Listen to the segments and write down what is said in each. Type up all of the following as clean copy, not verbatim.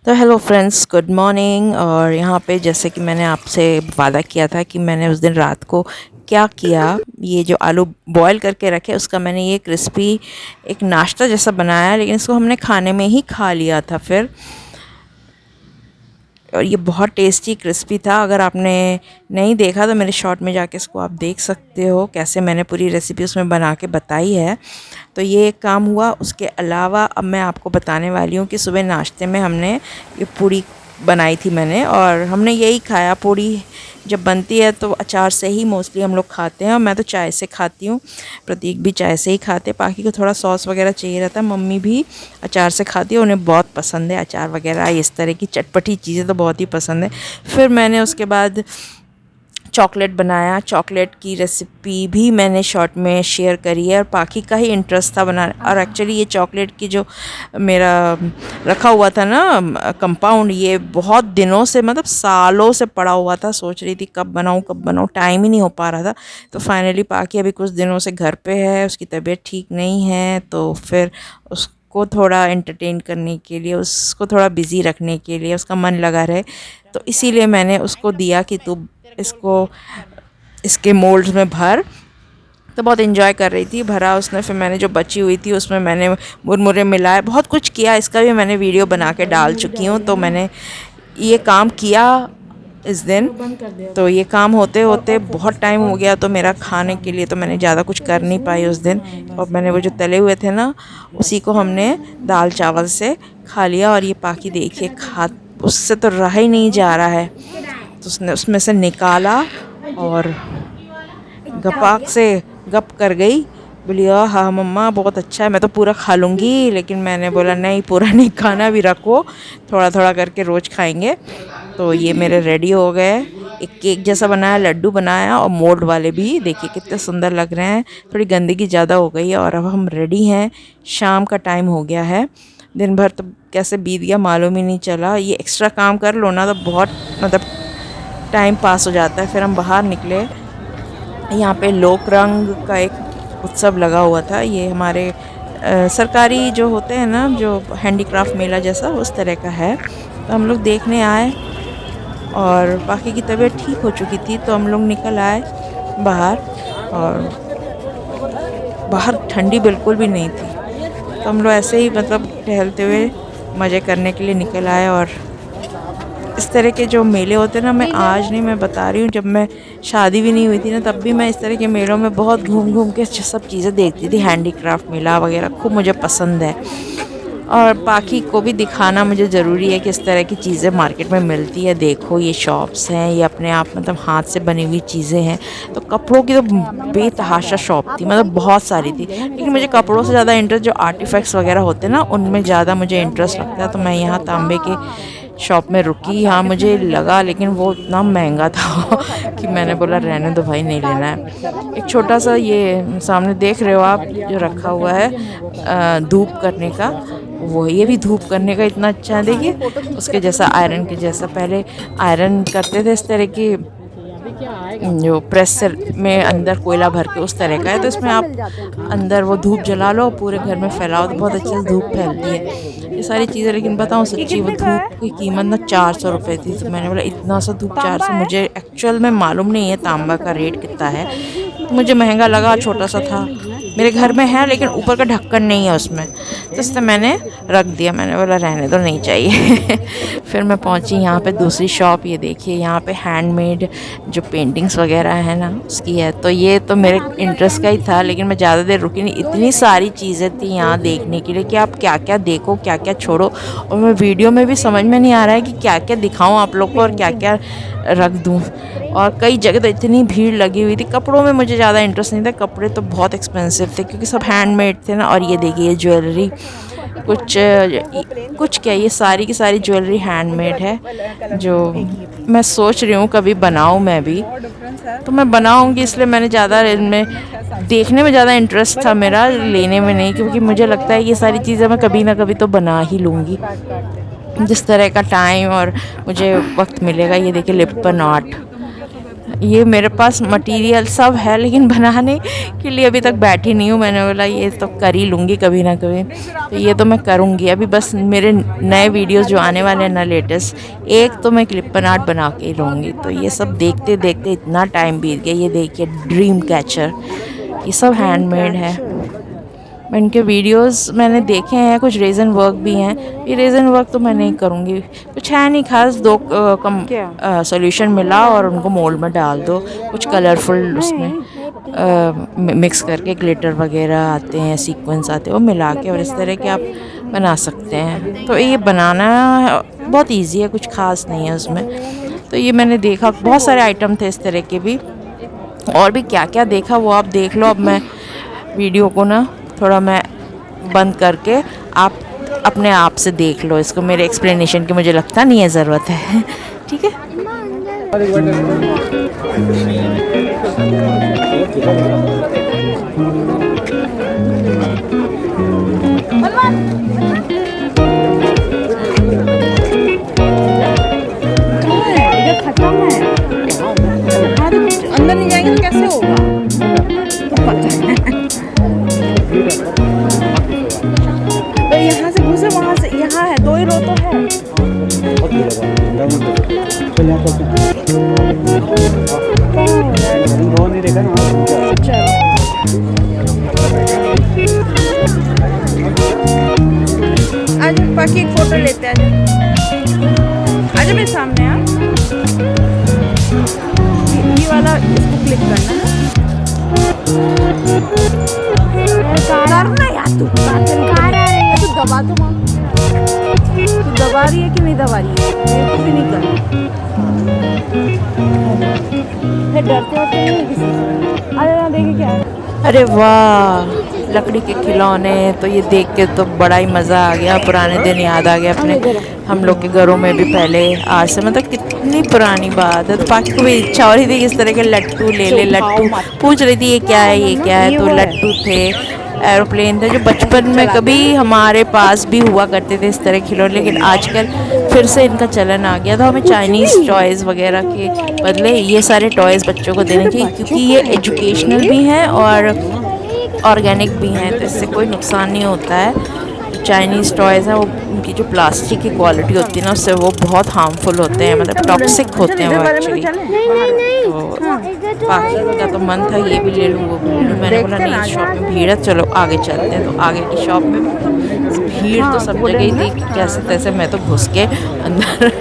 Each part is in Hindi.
तो हेलो फ्रेंड्स, गुड मॉर्निंग। और यहाँ पे जैसे कि मैंने आपसे वादा किया था कि मैंने उस दिन रात को क्या किया, ये जो आलू बॉईल करके रखे उसका मैंने ये क्रिस्पी एक नाश्ता जैसा बनाया, लेकिन इसको हमने खाने में ही खा लिया था फिर। और ये बहुत टेस्टी क्रिस्पी था। अगर आपने नहीं देखा तो मेरे शॉर्ट में जाके इसको आप देख सकते हो, कैसे मैंने पूरी रेसिपी उसमें बना के बताई है। तो ये एक काम हुआ। उसके अलावा अब मैं आपको बताने वाली हूँ कि सुबह नाश्ते में हमने ये पूड़ी बनाई थी मैंने, और हमने यही खाया। पूड़ी जब बनती है तो अचार से ही मोस्टली हम लोग खाते हैं, और मैं तो चाय से खाती हूँ, प्रतीक भी चाय से ही खाते हैं। बाकी को थोड़ा सॉस वगैरह चाहिए रहता है। मम्मी भी अचार से खाती है, उन्हें बहुत पसंद है अचार वगैरह, इस तरह की चटपटी चीज़ें तो बहुत ही पसंद है। फिर मैंने उसके बाद चॉकलेट बनाया। चॉकलेट की रेसिपी भी मैंने शॉर्ट में शेयर करी है, और बाकी का ही इंटरेस्ट था बनाने। और एक्चुअली ये चॉकलेट की जो मेरा रखा हुआ था ना कंपाउंड, ये बहुत दिनों से, मतलब सालों से पड़ा हुआ था। सोच रही थी कब बनाऊँ, टाइम ही नहीं हो पा रहा था। तो फाइनली पाकि अभी कुछ दिनों से घर पे है, उसकी तबीयत ठीक नहीं है, तो फिर उसको थोड़ा एंटरटेन करने के लिए, उसको थोड़ा बिज़ी रखने के लिए, उसका मन लगा रहे, तो इसीलिए मैंने उसको दिया कि तू इसको इसके मोल्ड्स में भर। तो बहुत इन्जॉय कर रही थी, भरा उसने। फिर मैंने जो बची हुई थी उसमें मैंने मुरमुरे मिलाए, बहुत कुछ किया। इसका भी मैंने वीडियो बना के डाल चुकी हूँ। तो मैंने ये काम किया इस दिन। तो ये काम होते होते बहुत टाइम हो गया, तो मेरा खाने के लिए तो मैंने ज़्यादा कुछ कर नहीं पाई उस दिन। और मैंने वो जो तले हुए थे ना, उसी को हमने दाल चावल से खा लिया। और ये पाकि देखिए, खा उससे तो रहा ही नहीं जा रहा है। तो उसने उसमें से निकाला और गपाक से गप कर गई। बोली हाँ मम्मा बहुत अच्छा है, मैं तो पूरा खा लूँगी। लेकिन मैंने बोला नहीं, पूरा नहीं खाना, भी रखो, थोड़ा थोड़ा करके रोज़ खाएंगे। तो ये मेरे रेडी हो गए। एक केक जैसा बनाया, लड्डू बनाया, और मोल्ड वाले भी देखिए कितने सुंदर लग रहे हैं। थोड़ी गंदगी ज़्यादा हो गई है, और अब हम रेडी हैं। शाम का टाइम हो गया है। दिन भर तो कैसे बीत गया मालूम ही नहीं चला। ये एक्स्ट्रा काम कर लो ना तो बहुत, मतलब टाइम पास हो जाता है। फिर हम बाहर निकले। यहाँ पे लोक रंग का एक उत्सव लगा हुआ था। ये हमारे सरकारी जो होते हैं ना, जो हैंडीक्राफ्ट मेला जैसा, उस तरह का है। तो हम लोग देखने आए, और बाकी की तबीयत ठीक हो चुकी थी, तो हम लोग निकल आए बाहर। और बाहर ठंडी बिल्कुल भी नहीं थी, तो हम लोग ऐसे ही मतलब टहलते हुए मज़े करने के लिए निकल आए। और इस तरह के जो मेले होते हैं ना, मैं आज नहीं, मैं बता रही हूँ, जब मैं शादी भी नहीं हुई थी ना, तब भी मैं इस तरह के मेलों में बहुत घूम घूम के सब चीज़ें देखती थी। हैंडीक्राफ्ट मेला वगैरह खूब मुझे पसंद है। और बाकी को भी दिखाना मुझे ज़रूरी है कि इस तरह की चीज़ें मार्केट में मिलती है। देखो ये शॉप्स हैं, ये अपने आप मतलब हाथ से बनी हुई चीज़ें हैं। तो कपड़ों की तो बेतहाशा शॉप थी, मतलब बहुत सारी थी। लेकिन मुझे कपड़ों से ज़्यादा इंटरेस्ट जो आर्टिफैक्ट्स वगैरह होते हैं ना, उनमें ज़्यादा मुझे इंटरेस्ट लगता है। तो मैं यहाँ तांबे के शॉप में रुकी। यहाँ मुझे लगा, लेकिन वो इतना महंगा था कि मैंने बोला रहने दो भाई, नहीं लेना है। एक छोटा सा ये सामने देख रहे हो आप जो रखा हुआ है धूप करने का, वो ये भी धूप करने का इतना अच्छा है। देखिए उसके जैसा, आयरन के जैसा। पहले आयरन करते थे इस तरह की, जो प्रेस में अंदर कोयला भर के, उस तरह का है। तो इसमें आप अंदर वो धूप जला लो, पूरे घर में फैलाओ, तो बहुत अच्छे से धूप फैलती है। ये सारी चीज़ें। लेकिन बताऊँ सच्ची, वो धूप की कीमत ना 400 रुपये थी। तो मैंने बोला इतना सा धूप 400, मुझे एक्चुअल में मालूम नहीं है तांबा का रेट कितना है, तो मुझे महंगा लगा। छोटा सा था, मेरे घर में है, लेकिन ऊपर का ढक्कन नहीं है उसमें, तो इससे मैंने रख दिया। मैंने बोला रहने दो, नहीं चाहिए। फिर मैं पहुंची यहाँ पे दूसरी शॉप। ये देखिए यहाँ पे हैंडमेड जो पेंटिंग्स वगैरह है ना, उसकी है। तो ये तो मेरे इंटरेस्ट का ही था, लेकिन मैं ज़्यादा देर रुकी नहीं। इतनी सारी चीज़ें थी यहाँ देखने के लिए कि आप क्या क्या देखो, क्या क्या छोड़ो। और मैं वीडियो में भी समझ में नहीं आ रहा है कि क्या क्या दिखाऊँ आप लोग को और क्या क्या रख दूँ। और कई जगह तो इतनी भीड़ लगी हुई थी। कपड़ों में मुझे ज़्यादा इंटरेस्ट नहीं था, कपड़े तो बहुत एक्सपेंसिव थे क्योंकि सब हैंडमेड थे ना। और ये देखिए ज्वेलरी, कुछ कुछ क्या, ये सारी की सारी ज्वेलरी हैंडमेड है, जो मैं सोच रही हूँ कभी बनाऊँ मैं भी। तो मैं बनाऊँगी, इसलिए मैंने ज़्यादा इनमें देखने में ज़्यादा इंटरेस्ट था मेरा, लेने में नहीं। क्योंकि मुझे लगता है ये सारी चीज़ें मैं कभी ना कभी तो बना ही लूँगी, जिस तरह का टाइम और मुझे वक्त मिलेगा। ये देखिए लिप्पन आर्ट, ये मेरे पास मटेरियल सब है, लेकिन बनाने के लिए अभी तक बैठी नहीं हूँ। मैंने बोला ये तो कर ही लूँगी कभी ना कभी, तो ये तो मैं करूँगी। अभी बस मेरे नए वीडियोस जो आने वाले हैं ना लेटेस्ट, एक तो मैं क्लिपन आर्ट बना के ही रहूँगी। तो ये सब देखते देखते इतना टाइम बीत गया। ये देखिए ड्रीम कैचर, ये सब हैंडमेड है। मैं इनके वीडियोस मैंने देखे हैं, कुछ रेज़न वर्क भी हैं। ये रेज़न वर्क तो मैं नहीं करूँगी, कुछ है नहीं खास। दो सॉल्यूशन मिला और उनको मोल्ड में डाल दो, कुछ कलरफुल उसमें मिक्स करके ग्लिटर वगैरह आते हैं, सीक्वेंस आते हैं, वो मिला के और इस तरह के आप बना सकते हैं। तो ये बनाना बहुत ईजी है, कुछ खास नहीं है उसमें। तो ये मैंने देखा, बहुत सारे आइटम थे इस तरह के भी, और भी क्या क्या देखा वो आप देख लो। अब मैं वीडियो को ना थोड़ा मैं बंद करके आप अपने आप से देख लो इसको। मेरे एक्सप्लेनेशन की मुझे लगता नहीं है ज़रूरत है। ठीक है। अंदर नहीं जाएंगे तो कैसे होगा? तो यहाँ से घुसे, वहाँ से यहाँ है, 2 ही रो तो है। आज बाकी एक फोटो लेते हैं। आज मेरे सामने आ, ये वाला इसको क्लिक करना है। करना यार, तू दबा तो माँ, तू दबा रही है कि नहीं दबा रही है? मेरे को भी नहीं करना है, डरते होते नहीं है किसी से। अरे ना देखे क्या है। अरे वाह, लकड़ी के खिलौने, तो ये देख के तो बड़ा ही मज़ा आ गया। पुराने दिन याद आ गया अपने, हम लोग के घरों में भी पहले, आज से मतलब कितनी पुरानी बात है। तो पाकि को भी इच्छा हो रही थी इस तरह के लट्टू ले ले, लट्टू पूछ रही थी ये क्या है ये क्या है। तो लट्टू थे, एरोप्लेन थे, जो बचपन में कभी हमारे पास भी हुआ करते थे इस तरह खिलौने, लेकिन आजकल फिर से इनका चलन आ गया। तो हमें चाइनीज़ टॉयज़ वगैरह के बदले ये सारे टॉयज़ बच्चों को देने चाहिए, क्योंकि ये एजुकेशनल भी हैं और ऑर्गेनिक भी हैं, तो इससे कोई नुकसान नहीं होता है। चाइनीज़ टॉयज़ हैं वो, उनकी जो प्लास्टिक की क्वालिटी होती है ना, उससे वो बहुत हार्मफुल होते हैं, मतलब टॉक्सिक होते हैं वो एक्चुअली। तो बाकी का तो मन था ये भी ले लूँ वो भी ले लूँ, मैंने बोला नहीं, इस शॉप में भीड़ है, चलो आगे चलते हैं। तो आगे की शॉप में भीड़ तो सब जगह ही थी, कैसे तैसे मैं तो घुस के अंदर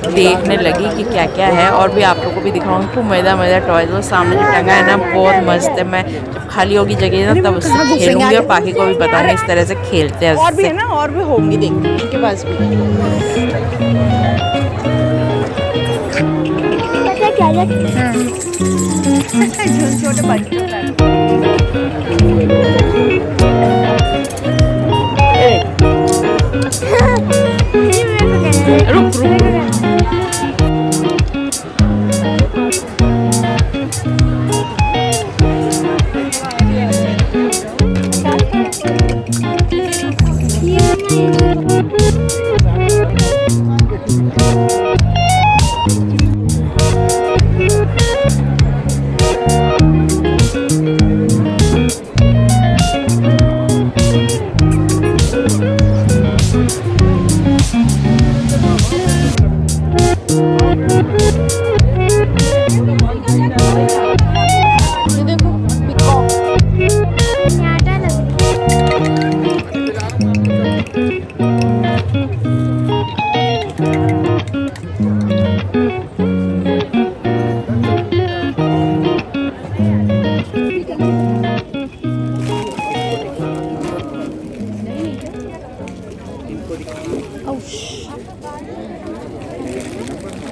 देखने लगी कि क्या क्या है। और भी आप लोगों को भी दिखाऊंगी खूब मज़ेदार टॉयज़। वो सामने जो टंगा है ना, बहुत मस्त है। मैं जब खाली होगी जगह ना तब उससे खेलूँगी और बाकी को भी बताऊँगी इस तरह से खेलते हैं। और भी है ना, और भी होंगी, देखते हैं इनके पास भी। छोटे बच्चे रुक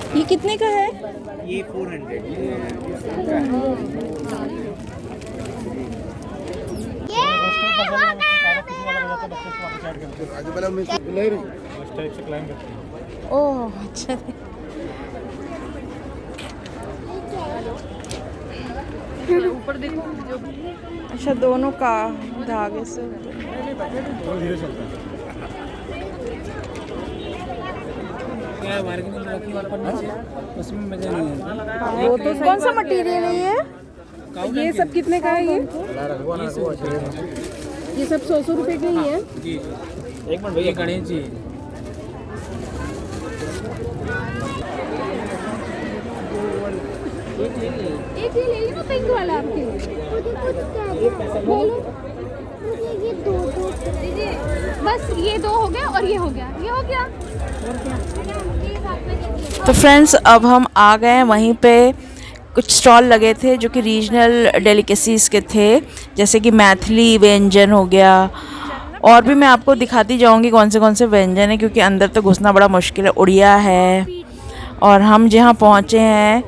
ये कितने का है? ये 400। ओह अच्छा, ऊपर देखो। अच्छा, दोनों का धागे से क्या है बार्गेनिंग रखी ऊपर नीचे, उसमें मजा नहीं आता। वो तो कौन सा मटेरियल है ये सब कितने का है ये सब 100 रुपए के ही है जी। एक मिनट भैया, गणेश जी एक ये ले लो पिंक वाला आपके लिए। बोलो मुझे ये दो दीजिए, बस ये 2 हो गया और ये हो गया, ये हो गया। तो फ्रेंड्स अब हम आ गए वहीं पे कुछ स्टॉल लगे थे जो कि रीजनल डेलिकेसीज़ के थे, जैसे कि मैथिली व्यंजन हो गया, और भी मैं आपको दिखाती जाऊंगी कौन से व्यंजन है, क्योंकि अंदर तो घुसना बड़ा मुश्किल है। उड़िया है, और हम जहाँ पहुँचे हैं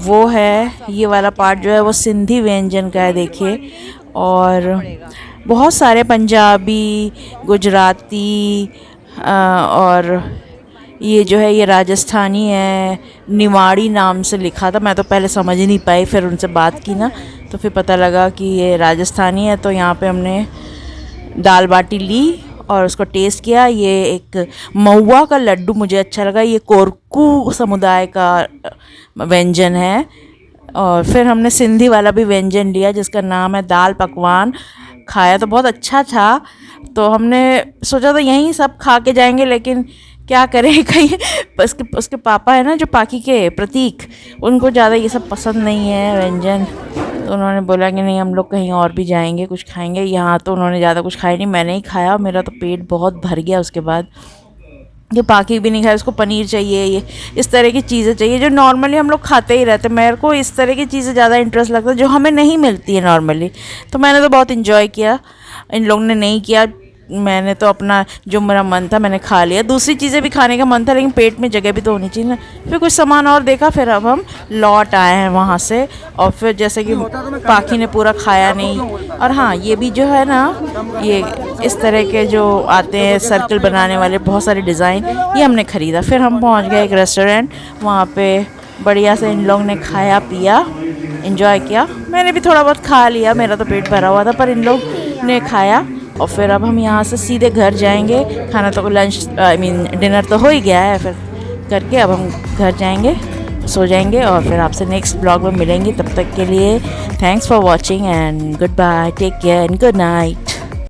वो है ये वाला पार्ट जो है वो सिंधी व्यंजन का है, देखिए। और बहुत सारे पंजाबी, गुजराती और ये जो है ये राजस्थानी है, निवाड़ी नाम से लिखा था, मैं तो पहले समझ ही नहीं पाई, फिर उनसे बात की ना तो फिर पता लगा कि ये राजस्थानी है। तो यहाँ पे हमने दाल बाटी ली और उसको टेस्ट किया। ये एक महुआ का लड्डू मुझे अच्छा लगा, ये कोरकू समुदाय का व्यंजन है। और फिर हमने सिंधी वाला भी व्यंजन लिया जिसका नाम है दाल पकवान, खाया तो बहुत अच्छा था। तो हमने सोचा था यहीं सब खा के जाएंगे, लेकिन क्या करें, कहीं उसके पापा है ना जो पाकी के प्रतीक, उनको ज़्यादा ये सब पसंद नहीं है व्यंजन, तो उन्होंने बोला कि नहीं हम लोग कहीं और भी जाएंगे, कुछ खाएंगे। यहाँ तो उन्होंने ज़्यादा कुछ खाया नहीं, मैंने ही खाया, मेरा तो पेट बहुत भर गया। उसके बाद ये पाकी भी नहीं खाया, उसको पनीर चाहिए, ये इस तरह की चीज़ें चाहिए जो नॉर्मली हम लोग खाते ही रहते। मेरे को इस तरह की चीज़ें ज़्यादा इंटरेस्ट लगता है जो हमें नहीं मिलती है नॉर्मली। तो मैंने तो बहुत इन्जॉय किया, इन लोगों ने नहीं किया। मैंने तो अपना जो मेरा मन था मैंने खा लिया, दूसरी चीज़ें भी खाने का मन था, लेकिन पेट में जगह भी तो होनी चाहिए ना। फिर कुछ सामान और देखा, फिर अब हम लौट आए हैं वहाँ से। और फिर जैसे कि पाकी ने पूरा खाया नहीं। और हाँ, ये भी जो है ना, ये इस तरह के जो आते हैं सर्कल बनाने वाले बहुत सारे डिज़ाइन, ये हमने ख़रीदा। फिर हम पहुँच गए एक रेस्टोरेंट, वहाँ पे बढ़िया से इन लोगों ने खाया पिया, इन्जॉय किया। मैंने भी थोड़ा बहुत खा लिया, मेरा तो पेट भरा हुआ था, पर इन लोग ने खाया। और फिर अब हम यहाँ से सीधे घर जाएंगे। खाना तो लंच डिनर तो हो ही गया है, फिर करके अब हम घर जाएंगे, सो जाएंगे और फिर आपसे नेक्स्ट ब्लॉग में मिलेंगे। तब तक के लिए thanks for watching and good bye, take care and good night.